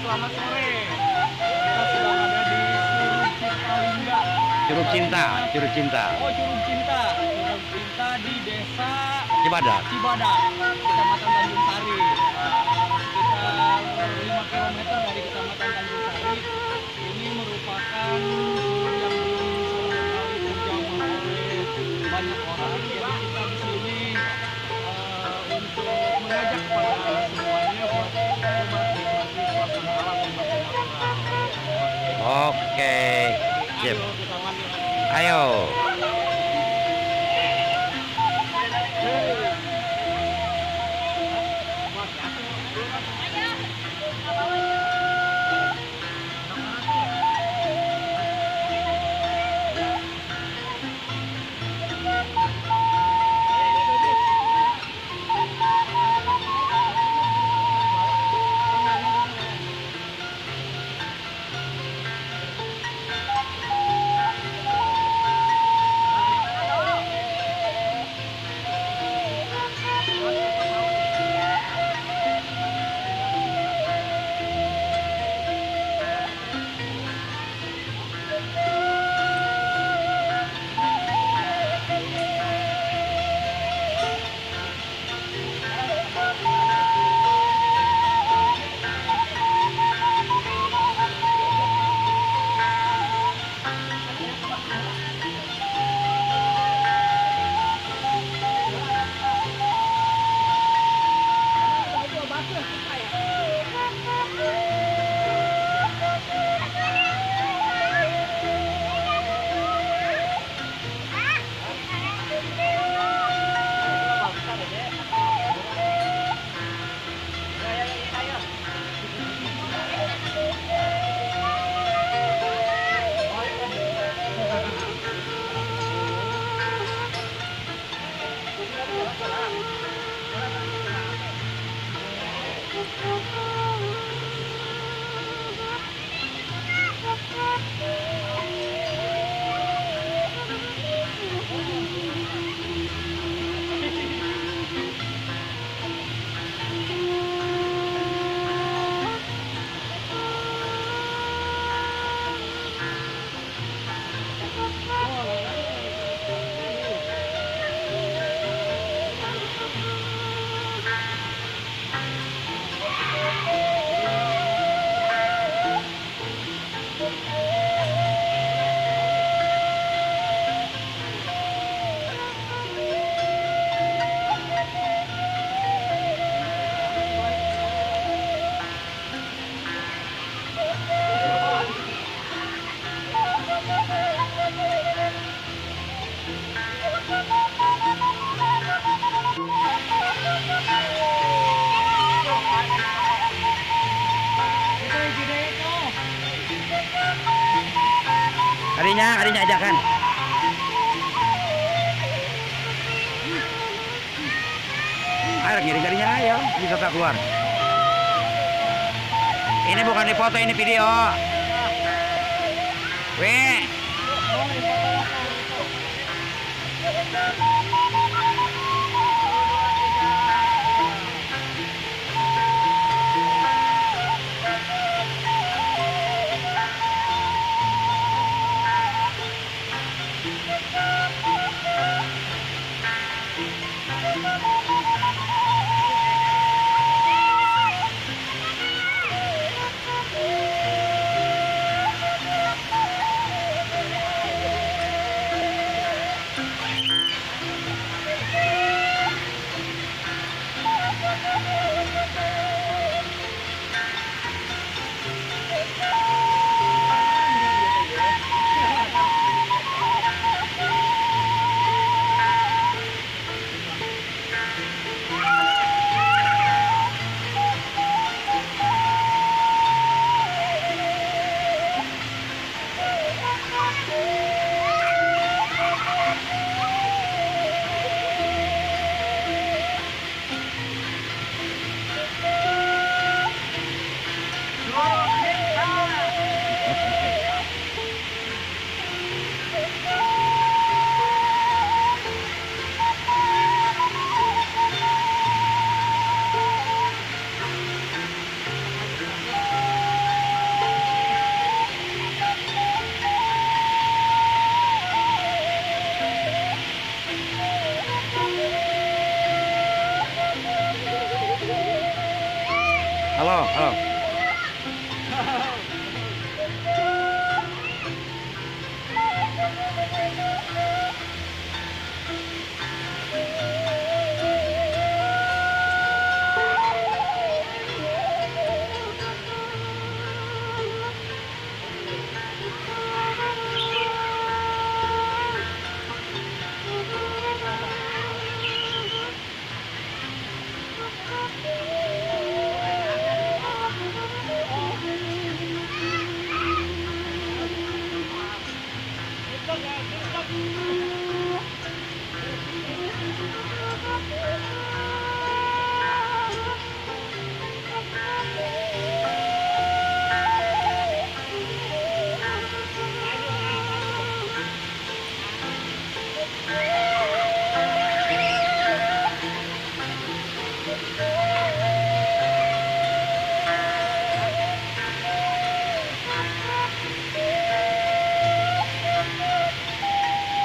Selamat sore. Kita sedang ada di Curug Cipalingga. Curug Cinta, Curug Cinta. Oh, Curug Cinta. Curug Cinta di Desa Cibadak. Cibadak, Kecamatan Tanjung Sari. Sekitar 5 km dari Kecamatan Tanjung Sari. Ini merupakan curug yang belum sama sekali terjamah oleh banyak orang. Jadi kita di sini untuk mengajak kepada semuanya buat coba nikmati suasana alam yang masih natural. Oke, sip. Ayo kita mandi. Ayo. Kadinya ajakan. Ayo ngiring kadinya ayo, bisa tak keluar. Ini bukan di foto, ini video. Weh. halo.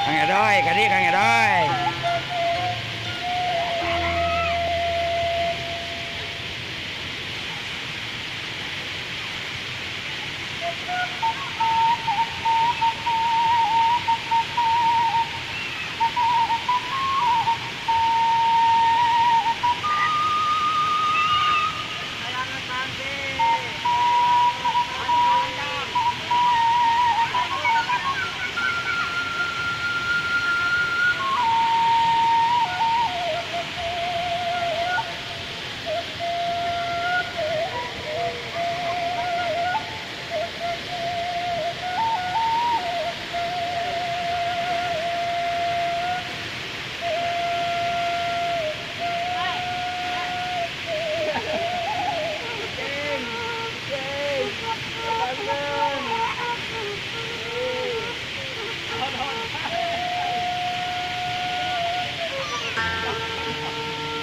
Kang Edoy, kadi Kang Edoy.